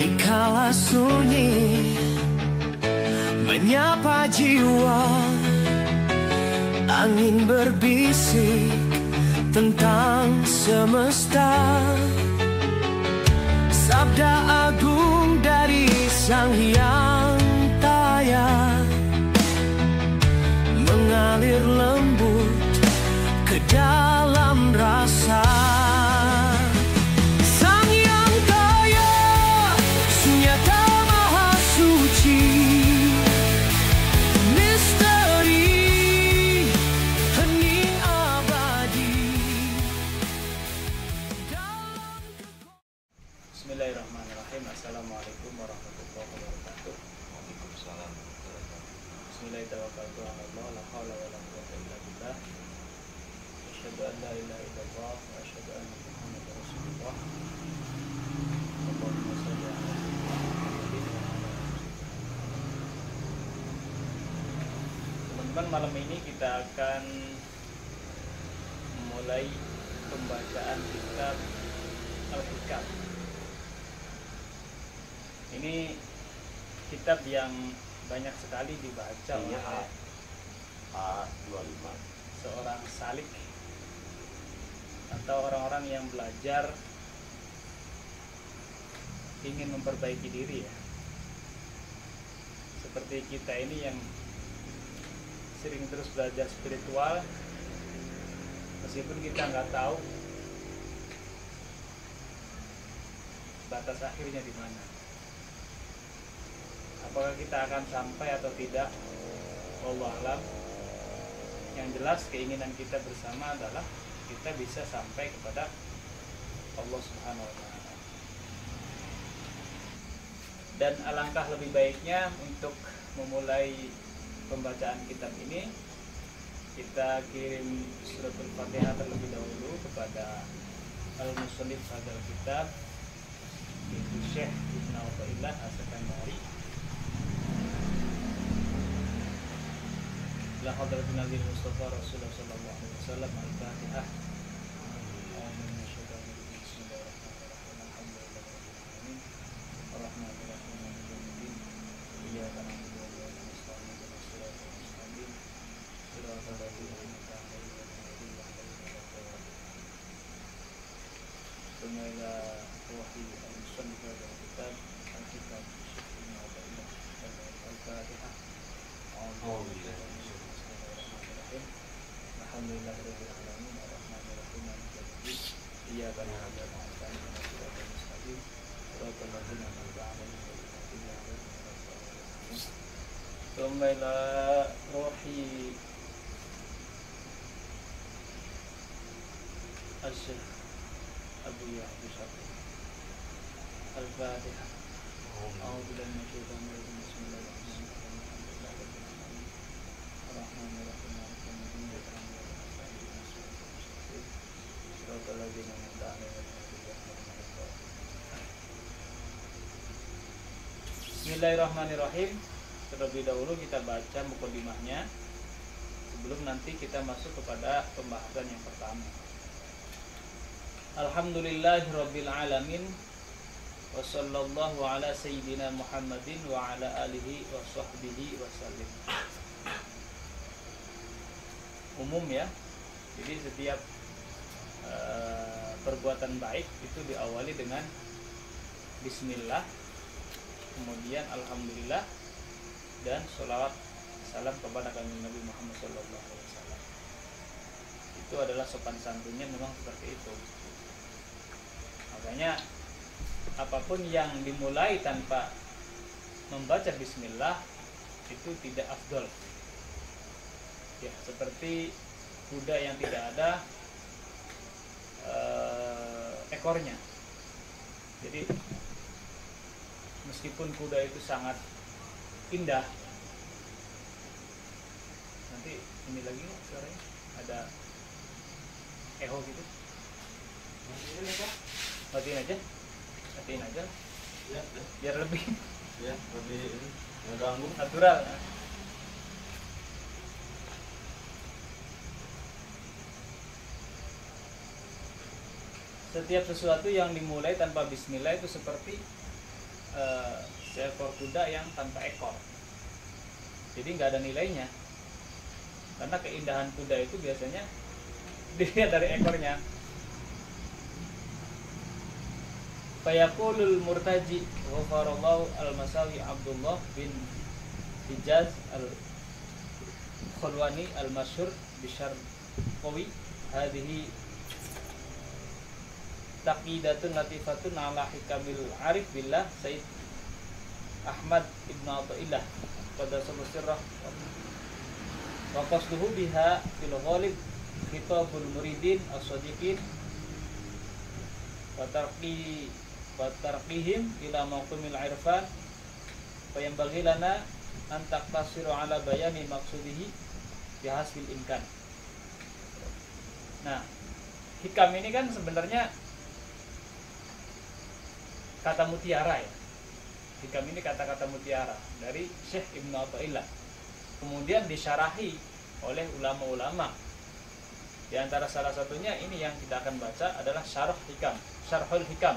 Dikala sunyi menyapa jiwa, angin berbisik tentang semesta. Sabda agung dari Sang Hyang Taya mengalir lembut ke dalam rasa. Sang Hyang Taya, Sunyata Maha Suci, misteri hening abadi. Bismillahirrahmanirrahim. Assalamualaikum warahmatullahi wabarakatuh. Waalaikumsalam. Bismillahirrahmanirrahim. La haula wala quwwata illa billah. Asyhadu an la ilaha illallah wa asyhadu anna Muhammadar Rasulullah. Allahumma shalli ala Muhammadin wa ala ali Teman-teman, malam ini kita akan memulai pembacaan kitab Al-Hikam. Ini kitab yang banyak sekali dibaca oleh A25 seorang salik atau orang-orang yang belajar ingin memperbaiki diri ya. Seperti kita ini yang sering terus belajar spiritual, meskipun kita nggak tahu batas akhirnya di mana. Apakah kita akan sampai atau tidak? Wallahu a'lam. Yang jelas keinginan kita bersama adalah kita bisa sampai kepada Allah Subhanahu wa Ta'ala. Dan alangkah lebih baiknya untuk memulai pembacaan kitab ini, kita kirim surat Al-Fatihah terlebih dahulu kepada Al-Musannif hadzal kitab, yaitu Syekh Ibnu Athaillah As-Sakandari. La hadratin Nabi Mustafa Rasulullah sallallahu alaihi wasallam. Al-Fatihah. Amin. Bismillahirrahmanirrahim. Alhamdulillahirabbil alamin. Arrahmanirrahim. Maliki yaumiddin. Iyyaka na'budu wa iyyaka nasta'in. Ihdinas siratal mustaqim. Siratal ladzina an'amta 'alaihim ghairil maghdubi 'alaihim. Semoga wahyu al-musannif dari kitab Al-Hikam Ibnu Athaillah. Al-Fatihah. Alhamdulillahirabbil alamin. Arrahmanirrahim. Maliki yaumiddin. Iyyaka na'budu wa iyyaka nasta'in. Ihdinas siratal mustaqim. Siratal ladzina an'amta 'alaihim ghairil maghdubi 'alaihim waladdallin. Tsumma ila ruhi Asy-Syaikh Abu Yahya Syafii. Al-Fatihah. A'udzu billahi minasyaitonir rajim. Bismillahirrahmanirrahim. Ar-Rahmanir-Rahim. Maliki yaumiddin. Iyyaka na'budu wa iyyaka nasta'in. Siratal ladzina an'amta 'alaihim ghairil maghdubi 'alaihim. Bismillahirrahmanirrahim. Terlebih dahulu kita baca mukadimahnya sebelum nanti kita masuk kepada pembahasan yang pertama. Alhamdulillahirabbil alamin. Wa sallallahu ala sayyidina Muhammadin wa ala alihi wa sahbihi wa sallim. Umum ya. Jadi setiap perbuatan baik itu diawali dengan bismillah, kemudian alhamdulillah, dan sholawat salam kepada Nabi Muhammad SAW. Itu adalah sopan santunnya, memang seperti itu. Makanya apapun yang dimulai tanpa membaca bismillah itu tidak afdol. Ya, seperti kuda yang tidak ada ekornya. Jadi meskipun kuda itu sangat indah, nanti ini lagi suaranya ada eho gitu. Matiin aja ya, biar lebih mengganggu. natural. Setiap sesuatu yang dimulai tanpa bismillah itu seperti seekor kuda yang tanpa ekor. Jadi nggak ada nilainya. Karena keindahan kuda itu biasanya dilihat dari ekornya. Fayaqulul murtaji ghafarallahu al-Masawi Abdullah bin Hijaz al-Khulwani al-Masyhur bisyar qawi hadhihi taqidatun latifatun ala hikamil arif billah Sayyid Ahmad ibn Athaillah pada sirrah wa qasduhu biha fil ghalib khitabul muridin as-sadiqin wa tarqihim ila maqamil irfan fa yanbaghi lana an taqtasiru ala bayani maqsudihi bihasbil imkan. Nah, hikam ini kan sebenarnya kata mutiara ya. Hikam ini kata-kata mutiara dari Syekh Ibn Athaillah. Kemudian disyarahi oleh ulama-ulama. Di antara salah satunya ini yang kita akan baca adalah syarh hikam, syarhul hikam.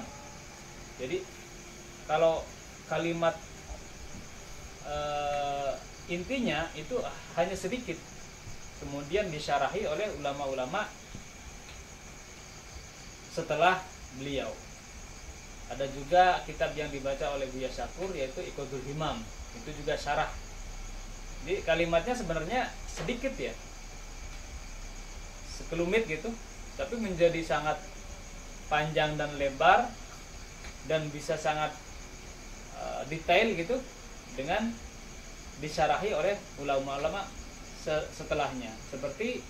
Jadi kalau kalimat intinya itu hanya sedikit, kemudian disyarahi oleh ulama-ulama setelah beliau. Ada juga kitab yang dibaca oleh Buya Syakur yaitu Iqadul Himam, itu juga syarah. Jadi kalimatnya sebenarnya sedikit ya, sekelumit gitu, tapi menjadi sangat panjang dan lebar dan bisa sangat detail gitu dengan disyarahi oleh ulama-ulama setelahnya, seperti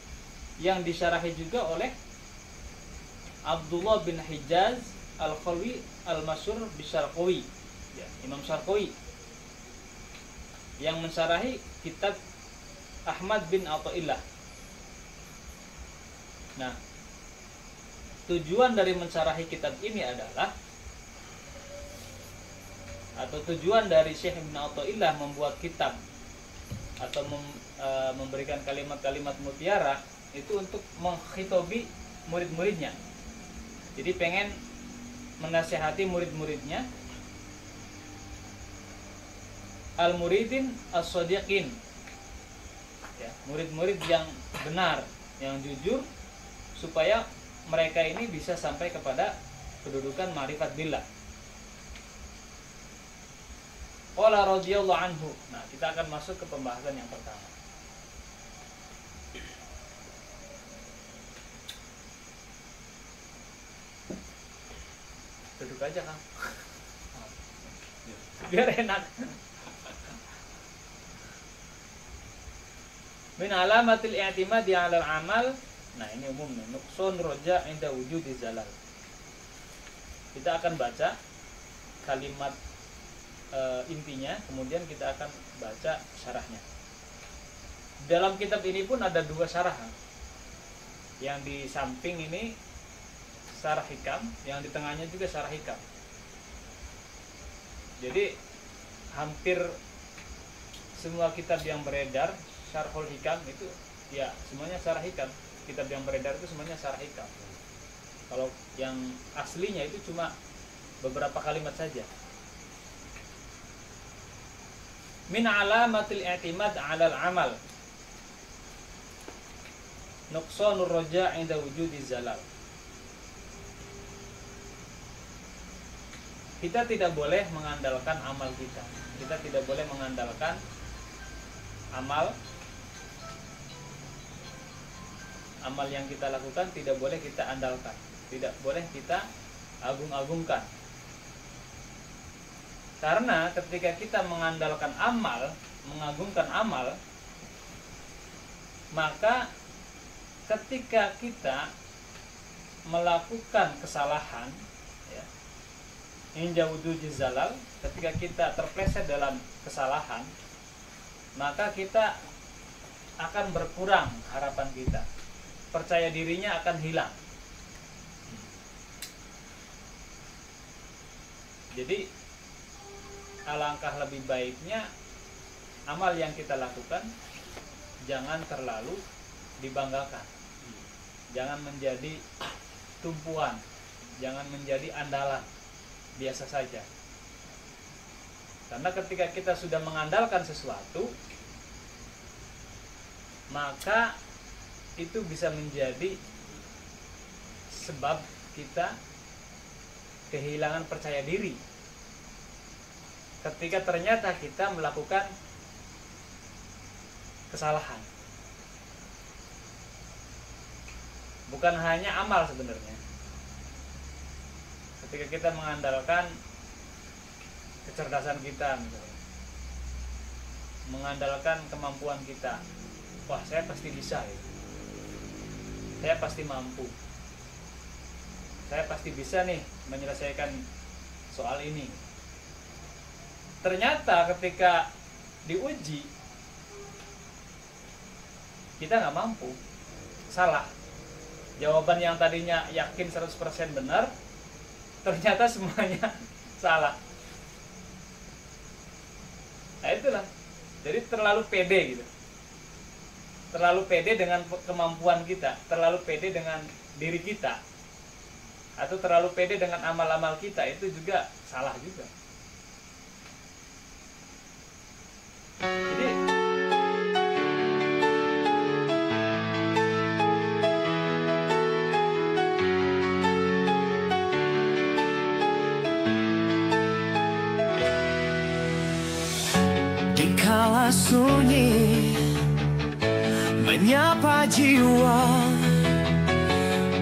yang disyarahi juga oleh Abdullah bin Hijaz al-Khalwi al-Masyhur bisyarqawi ya, Imam Syarqawi yang mensyarahi kitab Ahmad bin Athaillah. Nah, tujuan dari mensyarahi kitab ini adalah, atau tujuan dari Syekh Ibn Athaillah membuat kitab atau memberikan kalimat-kalimat mutiara itu untuk menghitobi murid-muridnya. Jadi pengen menasihati murid-muridnya, al-muridin as-sadiqin ya, murid-murid yang benar, yang jujur, supaya mereka ini bisa sampai kepada kedudukan ma'rifat billah. Qala radhiyallahu anhu. Nah, kita akan masuk ke pembahasan yang pertama. Duduk aja, Kang. Biar enak. Min alamatil i'timadi 'alal amal. Nah, ini umum nih. Nuqsun roja inda wujudi zalal. Kita akan baca kalimat intinya, kemudian kita akan baca syarahnya. Dalam kitab ini pun ada dua syarah. Yang di samping ini syarah hikam, yang di tengahnya juga syarah hikam. Jadi hampir semua kitab yang beredar syarhul hikam itu ya semuanya syarah hikam. Kitab yang beredar itu semuanya syarah hikam. Kalau yang aslinya itu cuma beberapa kalimat saja. Min alamatil i'timad 'alal amal. Nuqsanur raja' 'inda wujudi zalal. Kita tidak boleh mengandalkan amal kita. Kita tidak boleh mengandalkan amal yang kita lakukan, tidak boleh kita andalkan, tidak boleh kita agung-agungkan. Karena ketika kita mengandalkan amal, mengagungkan amal, maka ketika kita melakukan kesalahan ya, inja wujudi zalal, ketika kita terpleset dalam kesalahan, maka kita akan berkurang harapan kita, percaya dirinya akan hilang. Jadi alangkah lebih baiknya amal yang kita lakukan jangan terlalu dibanggakan, jangan menjadi tumpuan, jangan menjadi andalan, biasa saja. Karena ketika kita sudah mengandalkan sesuatu, maka itu bisa menjadi sebab kita kehilangan percaya diri ketika ternyata kita melakukan kesalahan. Bukan hanya amal sebenarnya. Ketika kita mengandalkan kecerdasan kita misalnya, mengandalkan kemampuan kita, wah saya pasti bisa ya, saya pasti mampu, saya pasti bisa nih menyelesaikan soal ini. Ternyata ketika diuji kita nggak mampu, salah. Jawaban yang tadinya yakin 100% benar, ternyata semuanya salah. Nah itulah, jadi terlalu pede gitu, terlalu pede dengan kemampuan kita, terlalu pede dengan diri kita, atau terlalu pede dengan amal-amal kita, itu juga salah juga. Jadi dikala sunyi menyapa jiwa,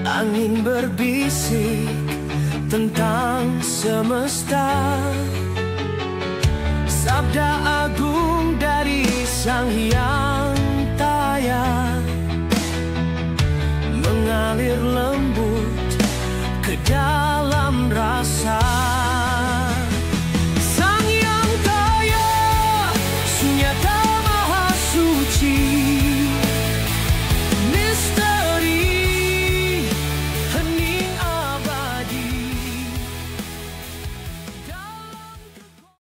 angin berbisik tentang semesta, sabda agung dari Sang Hyang Taya mengalir lembut